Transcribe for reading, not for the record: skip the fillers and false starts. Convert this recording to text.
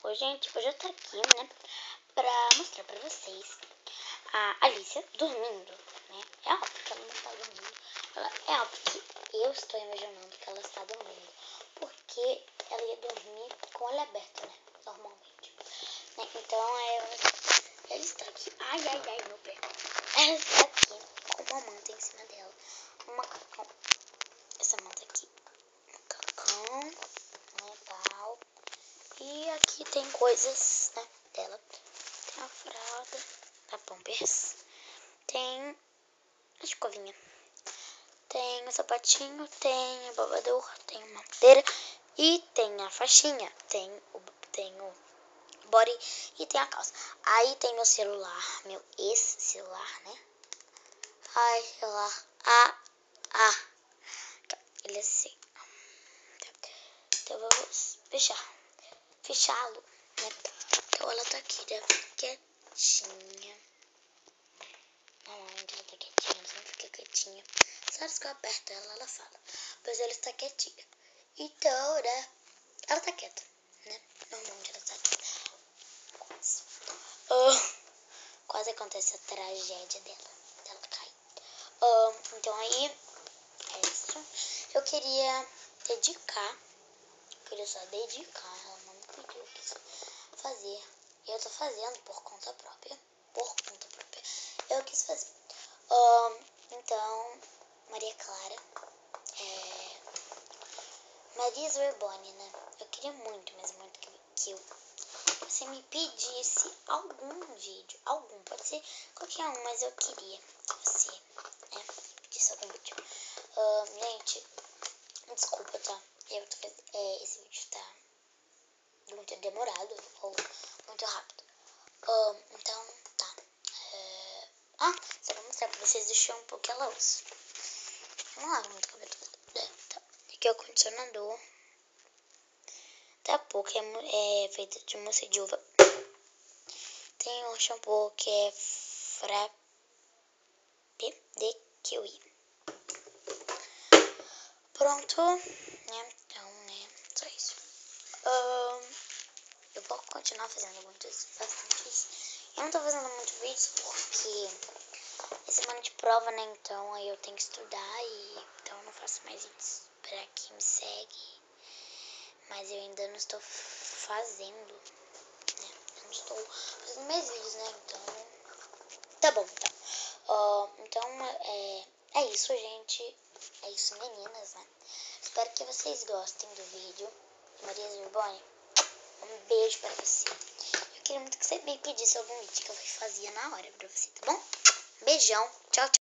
Oi, gente, hoje eu tô aqui, né, pra mostrar pra vocês a Alicia dormindo, né? É óbvio que ela não tá dormindo. É óbvio que eu estou imaginando que ela está dormindo, porque ela ia dormir com o olho aberto, né? Normalmente. Né? Então, ela está aqui. Ai, meu pé. Ela está aqui com uma manta em cima dela. Um macacão. Essa manta aqui. Macacão. Né, tal. E aqui tem coisas, né, dela. Tem a fralda, a Pampers. Tem a escovinha. Tem o sapatinho, tem o babador, tem uma madeira e tem a faixinha. Tem o body e tem a calça. Aí tem meu celular, meu ex-celular, né? Ai, celular. Ele é assim. Então vamos fechá-lo, né? Então ela tá aqui, né? Quietinha. Normalmente ela tá quietinha, ela sempre fica quietinha. Só que eu aperto ela, ela fala. Mas ela está quietinha. Então, né? Ela tá quieta, né? Normalmente ela tá quieta. Quase acontece a tragédia dela cair. Então aí, é isso. Eu queria só dedicar. Ela não me pediu, eu quis fazer. Eu tô fazendo por conta própria. Eu quis fazer. Então, Maria Clara, Maria's Reborn, né? Eu queria muito, mas muito que você me pedisse algum vídeo. Pode ser qualquer um, mas eu queria que você, né, pedisse algum vídeo. Gente, desculpa, tá? Esse vídeo tá muito demorado ou muito rápido. Então, tá. Só vou mostrar pra vocês o shampoo que ela usa. Eu não lavo muito cabelo. Tá. Aqui é o condicionador. Tá pouco, é feito de mousse de uva. Tem um shampoo que é Frappe de Kiwi. Pronto, né? Então, só isso. Eu vou continuar fazendo bastante isso. Eu não tô fazendo muitos vídeos porque é semana de prova, né? Então aí eu tenho que estudar e então eu não faço mais vídeos pra quem me segue. Mas eu ainda não estou fazendo, né? Eu não estou fazendo mais vídeos, né? Então, tá bom, tá. Então, é isso, gente. É isso, meninas, né? Espero que vocês gostem do vídeo. Maria's Reborn, um beijo pra você. Eu queria muito que você me pedisse algum vídeo que eu fazia na hora pra você, tá bom? Beijão. Tchau, tchau.